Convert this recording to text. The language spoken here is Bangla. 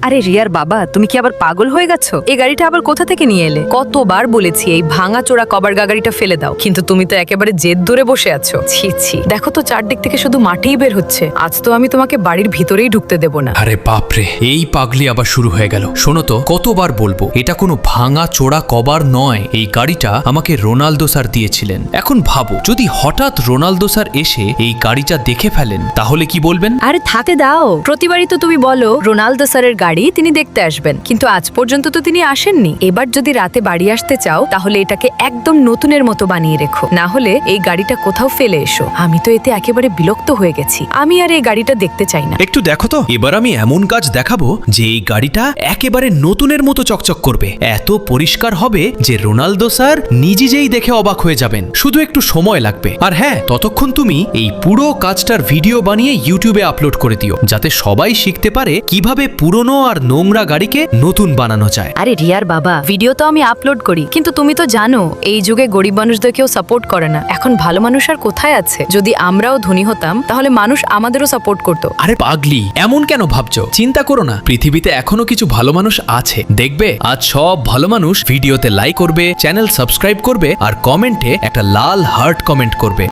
আরে রিয়ার বাবা, তুমি কি আবার পাগল হয়ে গেছো? এই গাড়িটা আবার কোথা থেকে নিয়ে এলে? কতবার বলেছি এই ভাঙা চোরা কভার গাড়িটা ফেলে দাও, কিন্তু তুমি তো একেবারে জেদ ধরে বসে আছো। ছি ছি, দেখো তো চারদিক থেকে শুধু মাটিই বের হচ্ছে। আজ তো আমি তোমাকে বাড়ির ভিতরেই ঢুকতে দেব না। আরে বাপরে, এই পাগলি আবার শুরু হয়ে গেল। শোনো তো, কতবার বলবো, এটা কোনো ভাঙা চোরা কভার নয়। এই গাড়িটা আমাকে রোনালদো স্যার দিয়েছিলেন। এখন ভাবো, যদি হঠাৎ রোনালদো স্যার এসে এই গাড়িটা দেখে ফেলেন, তাহলে কি বলবেন? আরে থাকতে দাও, প্রতিবারই তো তুমি বলো রোনালদো স্যারের গাড়ি তিনি দেখতে আসবেন, কিন্তু আজ পর্যন্ত তো তিনি আসেননি। এবার যদি রাতে বাড়ি আসতে চাও তাহলে এটাকে একদম নতুনের মতো বানিয়ে রেখো, না হলে এই গাড়িটা কোথাও ফেলে এসো। আমি তো এতে একেবারে বিরক্ত হয়ে গেছি। আমি আর এই গাড়িটা দেখতে চাই না। একটু দেখো তো, এবার আমি এমন কাজ দেখাবো যে এই গাড়িটা একেবারে নতুনের মতো চকচক করবে। এত পরিষ্কার হবে যে রোনালদো স্যার নিজেই দেখে অবাক হয়ে যাবেন। শুধু একটু সময় লাগবে। আর হ্যাঁ, ততক্ষণ তুমি এই পুরো কাজটার ভিডিও বানিয়ে ইউটিউবে আপলোড করে দিও, যাতে সবাই শিখতে পারে কিভাবে পুরনো আর নোংরা গাড়িকে নতুন বানানো যায়। আরে রিয়ার বাবা, ভিডিও তো আমি আপলোড করি, কিন্তু তুমি তো জানো এই যুগে গরিব মানুষদের কেউ সাপোর্ট করে না। এখন ভালো মানুষ আর কোথায় আছে? যদি আমরাও ধনী হতাম তাহলে মানুষ আমাদেরও সাপোর্ট করতো। আরে পাগলি, এমন কেন ভাবছো? চিন্তা করো না, পৃথিবীতে এখনো কিছু ভালো মানুষ আছে। দেখবে আজ সব ভালো মানুষ ভিডিওতে লাইক করবে, চ্যানেল সাবস্ক্রাইব করবে আর কমেন্টে একটা লাল হার্ট কমেন্ট করবে।